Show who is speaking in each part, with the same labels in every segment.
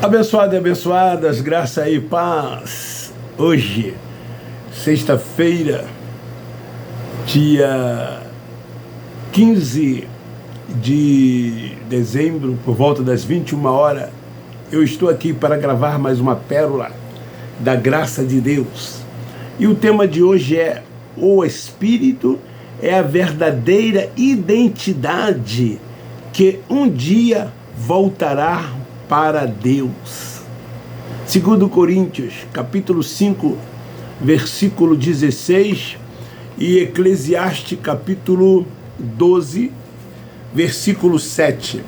Speaker 1: Abençoado e abençoadas, graça e paz. Hoje, sexta-feira, dia 15 de dezembro, por volta das 21 horas, eu estou aqui para gravar mais uma pérola da graça de Deus. E o tema de hoje é: o Espírito é a verdadeira identidade que um dia voltará para Deus. 2 Coríntios, capítulo 5, versículo 16, e Eclesiastes, capítulo 12, versículo 7.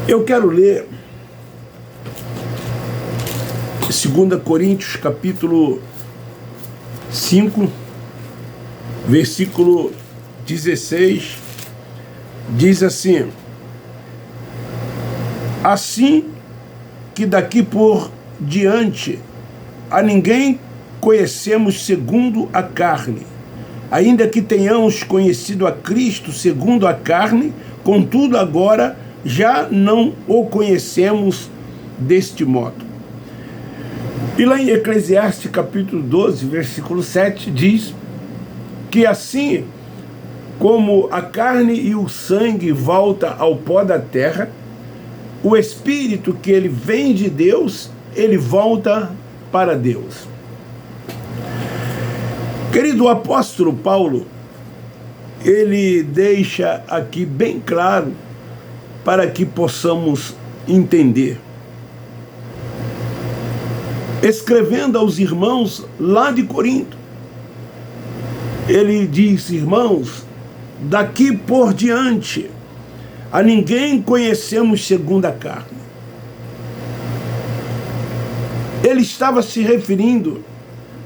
Speaker 1: Eu quero ler 2 Coríntios, capítulo 5, versículo 16, diz assim: assim que daqui por diante a ninguém conhecemos segundo a carne, ainda que tenhamos conhecido a Cristo segundo a carne, contudo agora já não o conhecemos deste modo. E lá em Eclesiastes capítulo 12, versículo 7, diz que assim como a carne e o sangue volta ao pó da terra, o Espírito que ele vem de Deus, ele volta para Deus. Querido, o apóstolo Paulo, ele deixa aqui bem claro para que possamos entender. Escrevendo aos irmãos lá de Corinto, ele diz: irmãos, daqui por diante a ninguém conhecemos segundo a carne. Ele estava se referindo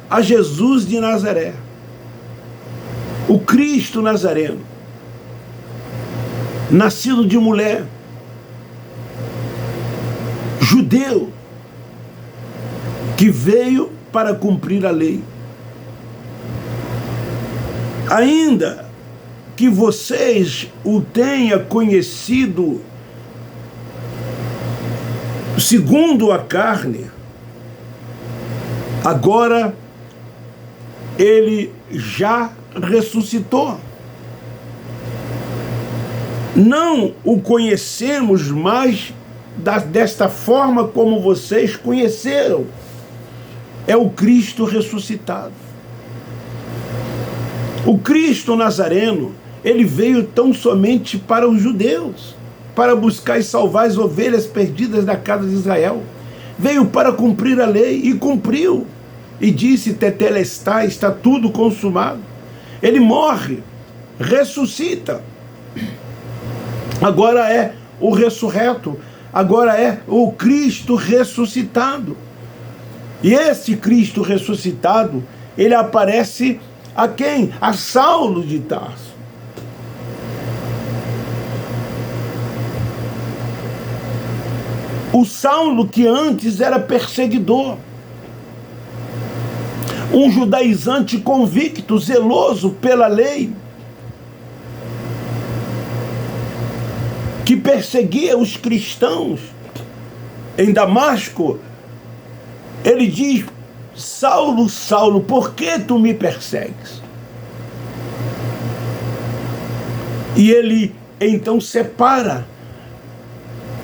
Speaker 1: a Jesus de Nazaré, o Cristo Nazareno, nascido de mulher, judeu, que veio para cumprir a lei. Ainda que vocês o tenham conhecido segundo a carne, agora ele já ressuscitou. Não o conhecemos mais desta forma como vocês conheceram. É o Cristo ressuscitado. O Cristo Nazareno, ele veio tão somente para os judeus, para buscar e salvar as ovelhas perdidas da casa de Israel. Veio para cumprir a lei e cumpriu. E disse: tetelestai, está tudo consumado. Ele morre, ressuscita. Agora é o ressurreto, agora é o Cristo ressuscitado. E esse Cristo ressuscitado, ele aparece a quem? A Saulo de Tarso. O Saulo que antes era perseguidor, um judaizante convicto, zeloso pela lei, que perseguia os cristãos. Em Damasco, ele diz: Saulo, Saulo, por que tu me persegues? E ele então separa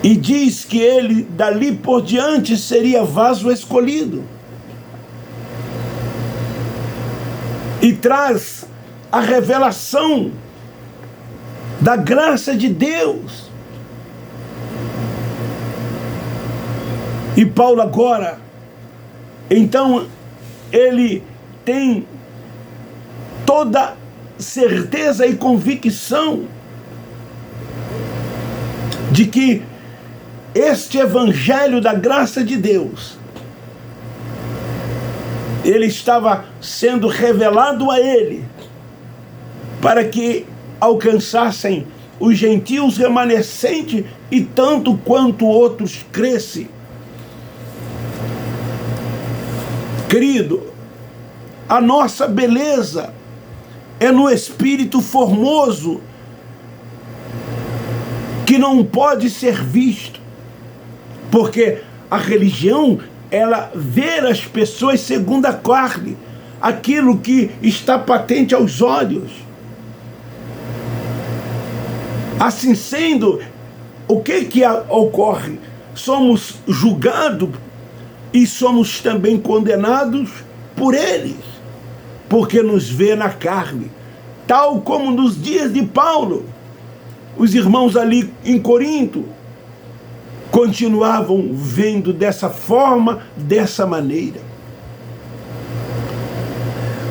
Speaker 1: e diz que ele dali por diante seria vaso escolhido. E traz a revelação da graça de Deus. E Paulo agora, então, ele tem toda certeza e convicção de que este evangelho da graça de Deus, ele estava sendo revelado a ele, para que alcançassem os gentios remanescentes e tanto quanto outros crescem. Querido, a nossa beleza é no espírito formoso que não pode ser visto, porque a religião, ela vê as pessoas segundo a carne, aquilo que está patente aos olhos. Assim sendo, o que ocorre? Somos julgados e somos também condenados por eles, porque nos vê na carne, tal como nos dias de Paulo. Os irmãos ali em Corinto continuavam vendo dessa forma, dessa maneira.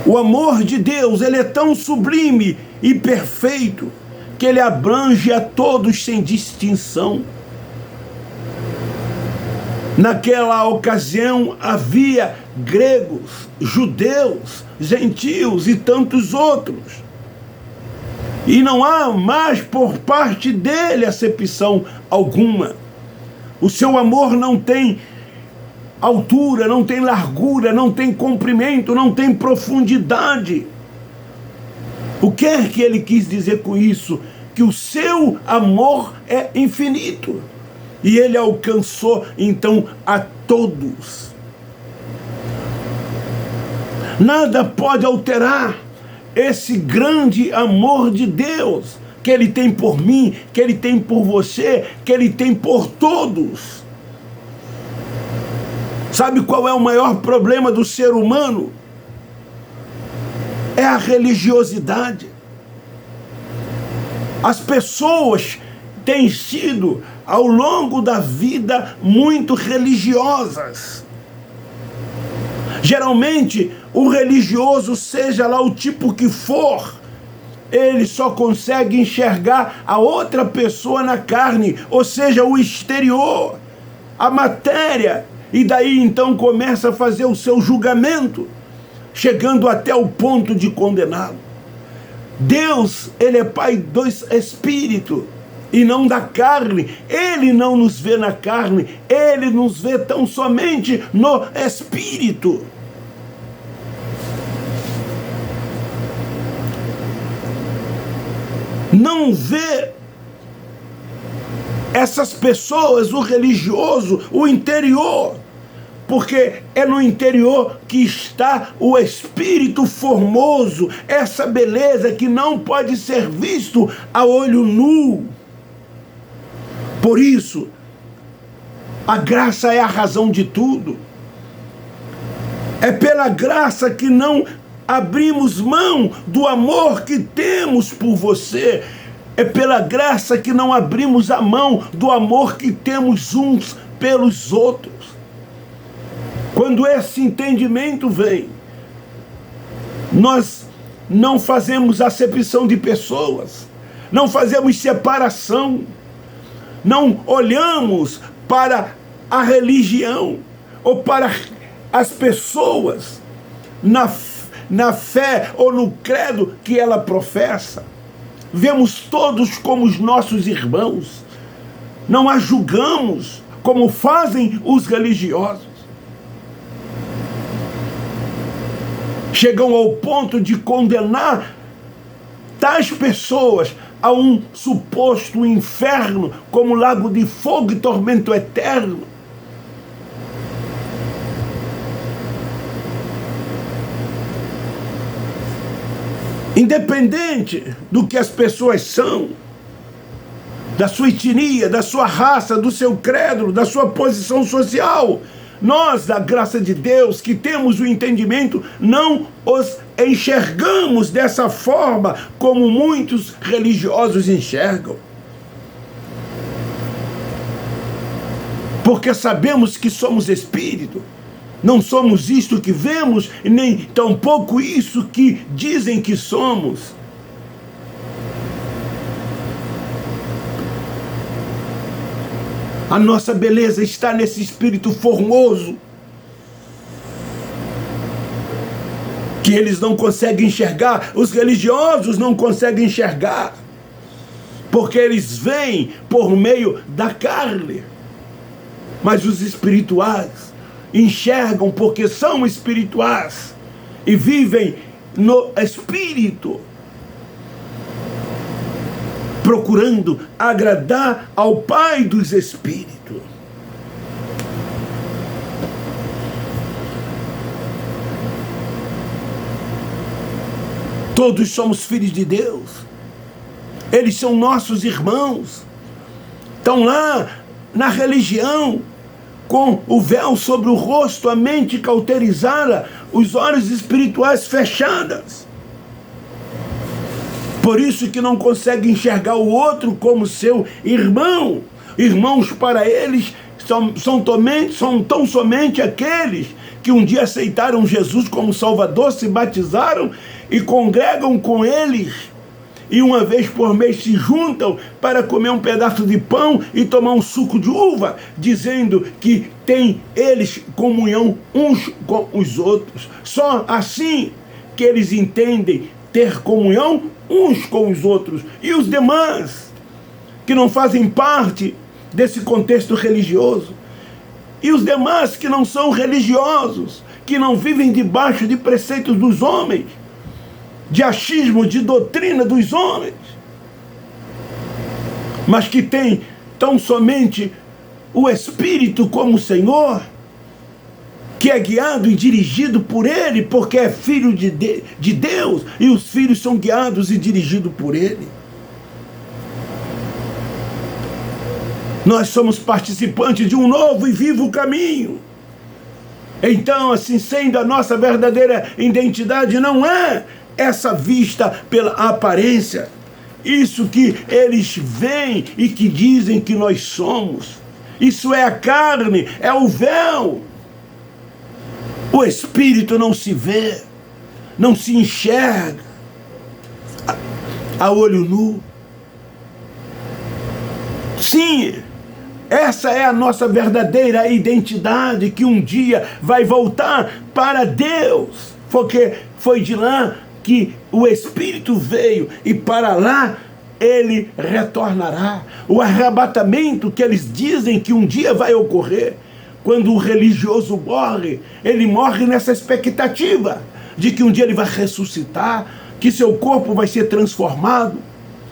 Speaker 1: O amor de Deus, ele é tão sublime e perfeito que ele abrange a todos sem distinção. Naquela ocasião havia gregos, judeus, gentios e tantos outros. E não há mais por parte dele acepção alguma. O seu amor não tem altura, não tem largura, não tem comprimento, não tem profundidade. O que é que ele quis dizer com isso? Que o seu amor é infinito. E ele alcançou, então, a todos. Nada pode alterar esse grande amor de Deus que ele tem por mim, que ele tem por você, que ele tem por todos. Sabe qual é o maior problema do ser humano? É a religiosidade. As pessoas têm sido, ao longo da vida, muito religiosas. Geralmente, o religioso, seja lá o tipo que for, ele só consegue enxergar a outra pessoa na carne, ou seja, o exterior, a matéria, e daí então começa a fazer o seu julgamento, chegando até o ponto de condená-lo. Deus, ele é Pai do Espírito e não da carne. Ele não nos vê na carne, ele nos vê tão somente no Espírito. Não vê essas pessoas, o religioso, o interior, porque é no interior que está o Espírito formoso, essa beleza que não pode ser visto a olho nu. Por isso, a graça é a razão de tudo. É pela graça que não abrimos mão do amor que temos por você. É pela graça que não abrimos a mão do amor que temos uns pelos outros. Quando esse entendimento vem, nós não fazemos acepção de pessoas, não fazemos separação, não olhamos para a religião ou para as pessoas na fé ou no credo que ela professa. Vemos todos como os nossos irmãos, não a julgamos como fazem os religiosos. Chegam ao ponto de condenar tais pessoas a um suposto inferno, como lago de fogo e tormento eterno. Independente do que as pessoas são, da sua etnia, da sua raça, do seu credo, da sua posição social, nós, da graça de Deus, que temos o entendimento, não os enxergamos dessa forma como muitos religiosos enxergam. Porque sabemos que somos espírito. Não somos isto que vemos, nem tampouco isso que dizem que somos. A nossa beleza está nesse espírito formoso, que eles não conseguem enxergar, os religiosos não conseguem enxergar, porque eles veem por meio da carne. Mas os espirituais enxergam porque são espirituais e vivem no Espírito. procurando agradar ao Pai dos Espíritos. Todos somos filhos de Deus. Eles são nossos irmãos. Estão lá na religião, com o véu sobre o rosto, a mente cauterizada, os olhos espirituais fechados. Por isso que não consegue enxergar o outro como seu irmão. Irmãos para eles são tão somente aqueles que um dia aceitaram Jesus como Salvador, se batizaram e congregam com eles, e uma vez por mês se juntam para comer um pedaço de pão e tomar um suco de uva, dizendo que têm eles comunhão uns com os outros. Só assim que eles entendem ter comunhão uns com os outros. E os demais, que não fazem parte desse contexto religioso, e os demais que não são religiosos, que não vivem debaixo de preceitos dos homens, de achismo, de doutrina dos homens, mas que têm tão somente o Espírito como Senhor, que é guiado e dirigido por Ele, porque é filho de Deus, e os filhos são guiados e dirigidos por Ele. Nós somos participantes de um novo e vivo caminho. Então, assim sendo, a nossa verdadeira identidade não é essa vista pela aparência, isso que eles veem e que dizem que nós somos. Isso é a carne, é o véu. O Espírito não se vê, não se enxerga a olho nu. Sim, essa é a nossa verdadeira identidade, que um dia vai voltar para Deus, porque foi de lá que o Espírito veio, e para lá ele retornará. O arrebatamento que eles dizem que um dia vai ocorrer, quando o religioso morre, ele morre nessa expectativa de que um dia ele vai ressuscitar, que seu corpo vai ser transformado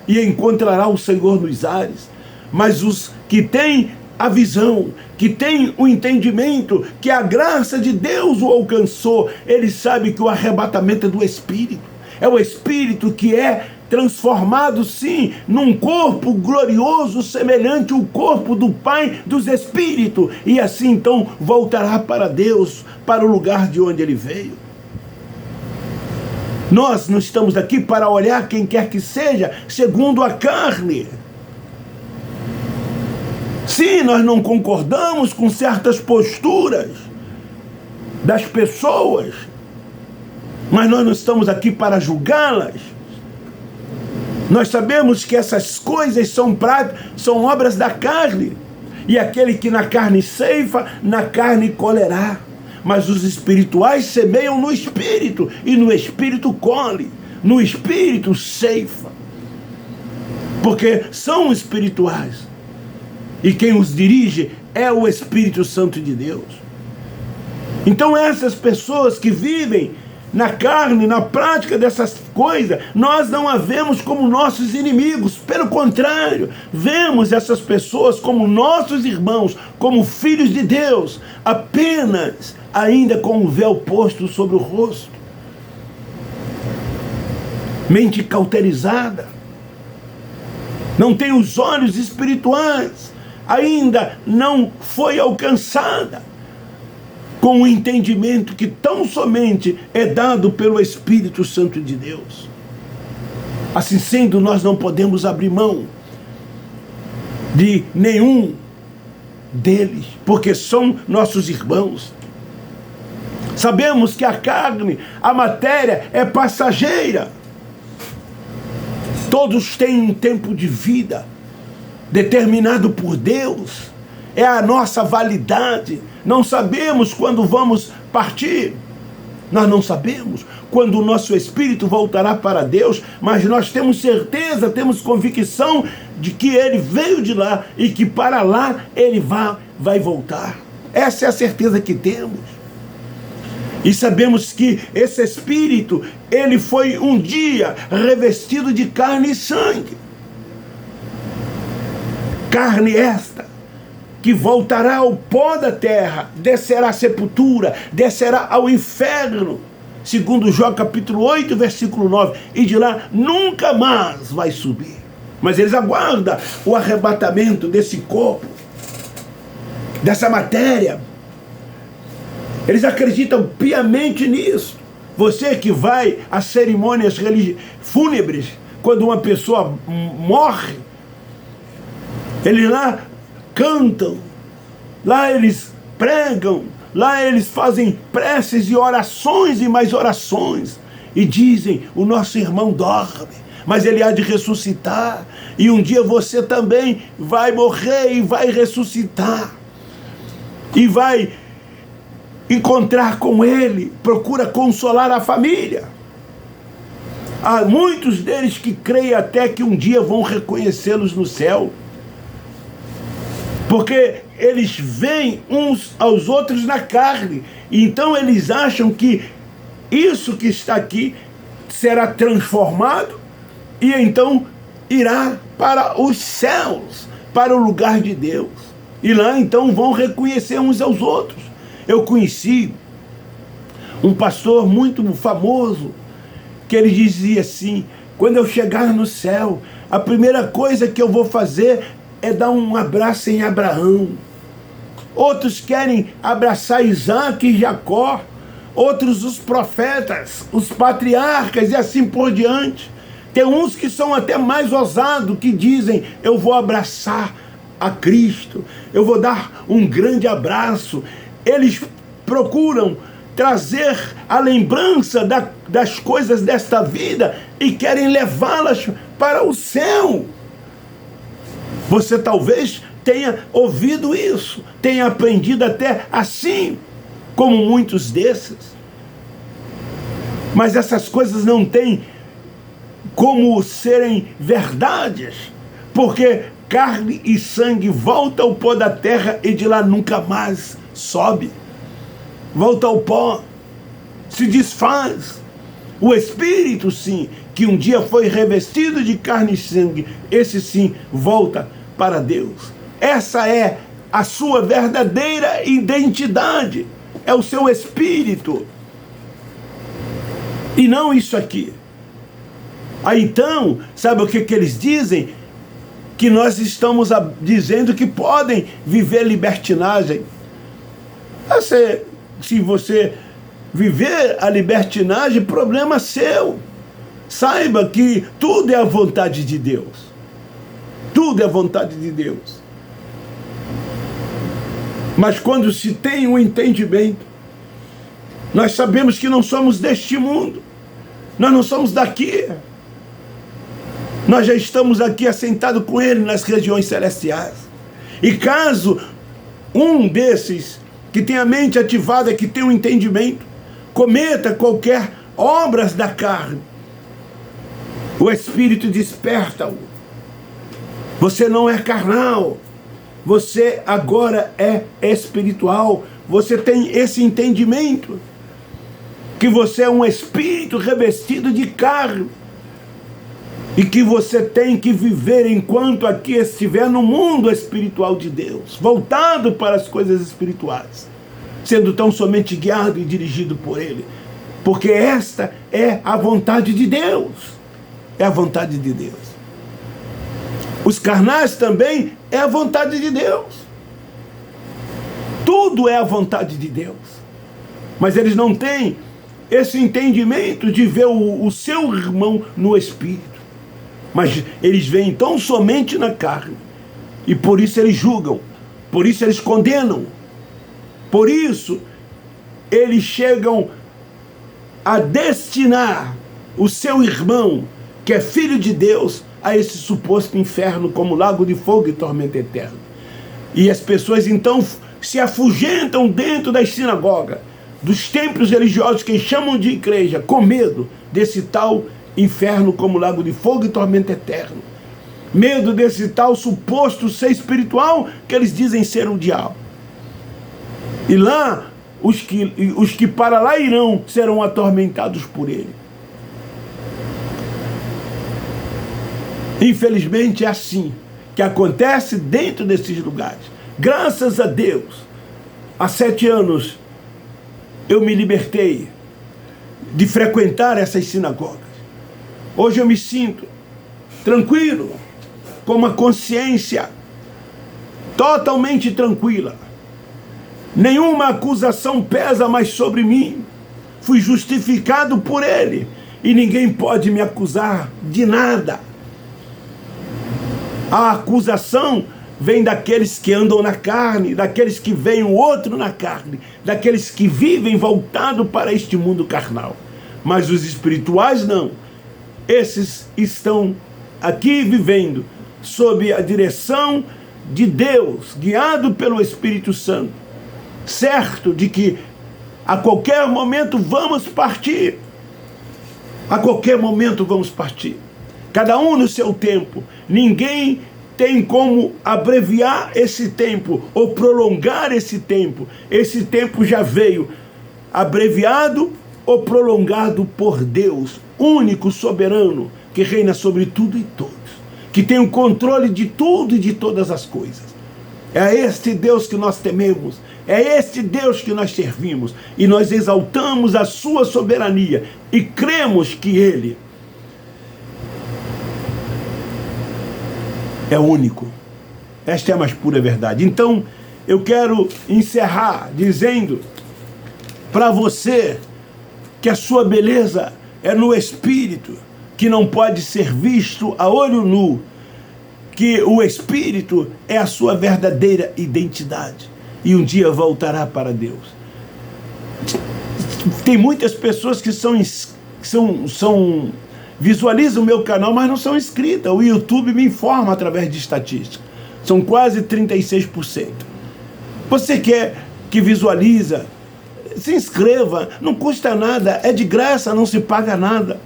Speaker 1: e encontrará o Senhor nos ares. Mas os que têm a visão, que têm o entendimento, que a graça de Deus o alcançou, ele sabe que o arrebatamento é do Espírito. É o Espírito que é transformado, sim, num corpo glorioso, semelhante ao corpo do Pai dos Espíritos. E assim, então, voltará para Deus, para o lugar de onde ele veio. Nós não estamos aqui para olhar quem quer que seja, segundo a carne. Sim, nós não concordamos com certas posturas das pessoas, mas nós não estamos aqui para julgá-las. Nós sabemos que essas coisas são obras da carne, e aquele que na carne ceifa, na carne colherá. Mas os espirituais semeiam no Espírito, e no Espírito colhe, no Espírito ceifa, porque são espirituais. E quem os dirige é o Espírito Santo de Deus. Então essas pessoas que vivem na carne, na prática dessas coisas, nós não as vemos como nossos inimigos. Pelo contrário, vemos essas pessoas como nossos irmãos, como filhos de Deus, apenas ainda com o véu posto sobre o rosto. Mente cauterizada. Não tem os olhos espirituais. Ainda não foi alcançada com o entendimento que tão somente é dado pelo Espírito Santo de Deus. Assim sendo, nós não podemos abrir mão de nenhum deles, porque são nossos irmãos. Sabemos que a carne, a matéria é passageira. Todos têm um tempo de vida determinado por Deus, é a nossa validade. Não sabemos quando vamos partir, nós não sabemos quando o nosso espírito voltará para Deus, mas nós temos certeza, temos convicção de que ele veio de lá e que para lá ele vai voltar. Essa é a certeza que temos. E sabemos que esse espírito, ele foi um dia revestido de carne e sangue. Carne esta, que voltará ao pó da terra, descerá à sepultura, descerá ao inferno, segundo Jó capítulo 8, versículo 9, e de lá nunca mais vai subir. Mas eles aguardam o arrebatamento desse corpo, dessa matéria. Eles acreditam piamente nisso. Você que vai às cerimônias fúnebres, quando uma pessoa morre, eles lá cantam, lá eles pregam, lá eles fazem preces e orações e mais orações, e dizem: o nosso irmão dorme, mas ele há de ressuscitar, e um dia você também vai morrer e vai ressuscitar, e vai encontrar com ele. Procura consolar a família. Há muitos deles que creem até que um dia vão reconhecê-los no céu, porque eles veem uns aos outros na carne, e então eles acham que isso que está aqui será transformado, e então irá para os céus, para o lugar de Deus, e lá então vão reconhecer uns aos outros. Eu conheci um pastor muito famoso, que ele dizia assim: quando eu chegar no céu, a primeira coisa que eu vou fazer é dar um abraço em Abraão. Outros querem abraçar Isaac e Jacó, outros os profetas, os patriarcas e assim por diante. Tem uns que são até mais ousados, que dizem: eu vou abraçar a Cristo, eu vou dar um grande abraço. Eles procuram trazer a lembrança das coisas desta vida e querem levá-las para o céu. Você talvez tenha ouvido isso, tenha aprendido até assim, como muitos desses. Mas essas coisas não têm como serem verdades, porque carne e sangue volta ao pó da terra e de lá nunca mais sobe. Volta ao pó, se desfaz. O espírito, sim, que um dia foi revestido de carne e sangue, esse sim volta para Deus. Essa é a sua verdadeira identidade, é o seu espírito, e não isso aqui. Aí então, sabe o que eles dizem? Que nós estamos dizendo que podem viver libertinagem. Se você viver a libertinagem, problema seu. Saiba que tudo é a vontade de Deus. Tudo é a vontade de Deus. Mas quando se tem um entendimento, nós sabemos que não somos deste mundo. Nós não somos daqui. Nós já estamos aqui assentados com Ele nas regiões celestiais. E caso um desses que tem a mente ativada, que tem um entendimento, cometa qualquer obras da carne, o Espírito desperta-o. Você não é carnal, você agora é espiritual. Você tem esse entendimento, que você é um espírito revestido de carne, e que você tem que viver enquanto aqui estiver no mundo espiritual de Deus, voltado para as coisas espirituais, sendo tão somente guiado e dirigido por Ele, porque esta é a vontade de Deus. É a vontade de Deus. Os carnais também é a vontade de Deus. Tudo é a vontade de Deus. Mas eles não têm esse entendimento de ver o seu irmão no espírito. Mas eles veem tão somente na carne, e por isso eles julgam, por isso eles condenam, por isso eles chegam a destinar o seu irmão, que é filho de Deus, a esse suposto inferno, como lago de fogo e tormento eterno. E as pessoas então se afugentam dentro das sinagogas, dos templos religiosos que chamam de igreja, com medo desse tal inferno, como lago de fogo e tormento eterno. Medo desse tal suposto ser espiritual, que eles dizem ser o diabo. E lá, os que para lá irão, serão atormentados por ele. Infelizmente é assim que acontece dentro desses lugares. Graças a Deus, há 7 anos eu me libertei de frequentar essas sinagogas. Hoje eu me sinto tranquilo, com uma consciência totalmente tranquila. Nenhuma acusação pesa mais sobre mim. Fui justificado por Ele e ninguém pode me acusar de nada. A acusação vem daqueles que andam na carne, daqueles que veem o outro na carne, daqueles que vivem voltado para este mundo carnal. Mas os espirituais não. Esses estão aqui vivendo sob a direção de Deus, guiado pelo Espírito Santo, certo de que a qualquer momento vamos partir. A qualquer momento vamos partir. Cada um no seu tempo. Ninguém tem como abreviar esse tempo ou prolongar esse tempo. Esse tempo já veio abreviado ou prolongado por Deus, único, soberano, que reina sobre tudo e todos, que tem o controle de tudo e de todas as coisas. É este Deus que nós tememos, é este Deus que nós servimos, e nós exaltamos a sua soberania e cremos que Ele é único. Esta é a mais pura verdade. Então, eu quero encerrar dizendo para você que a sua beleza é no Espírito, que não pode ser visto a olho nu, que o Espírito é a sua verdadeira identidade e um dia voltará para Deus. Tem muitas pessoas que visualizam o meu canal, mas não são inscritas. O YouTube me informa através de estatística. São quase 36%. Você que visualiza, se inscreva, não custa nada, é de graça, não se paga nada.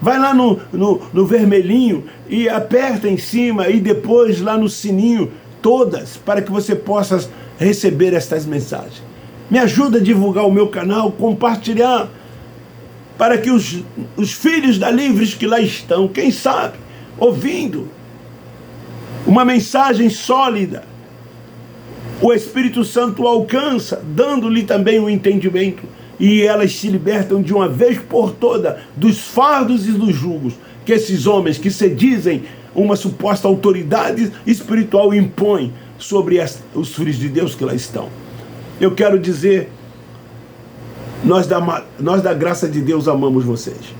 Speaker 1: Vai lá no vermelhinho e aperta em cima e depois lá no sininho, todas, para que você possa receber estas mensagens. Me ajuda a divulgar o meu canal, compartilhar, para que os filhos da Livres que lá estão, quem sabe, ouvindo uma mensagem sólida, o Espírito Santo alcança, dando-lhe também o entendimento, e elas se libertam de uma vez por toda dos fardos e dos julgos que esses homens que se dizem uma suposta autoridade espiritual impõem sobre os filhos de Deus que lá estão. Eu quero dizer, nós da graça de Deus amamos vocês.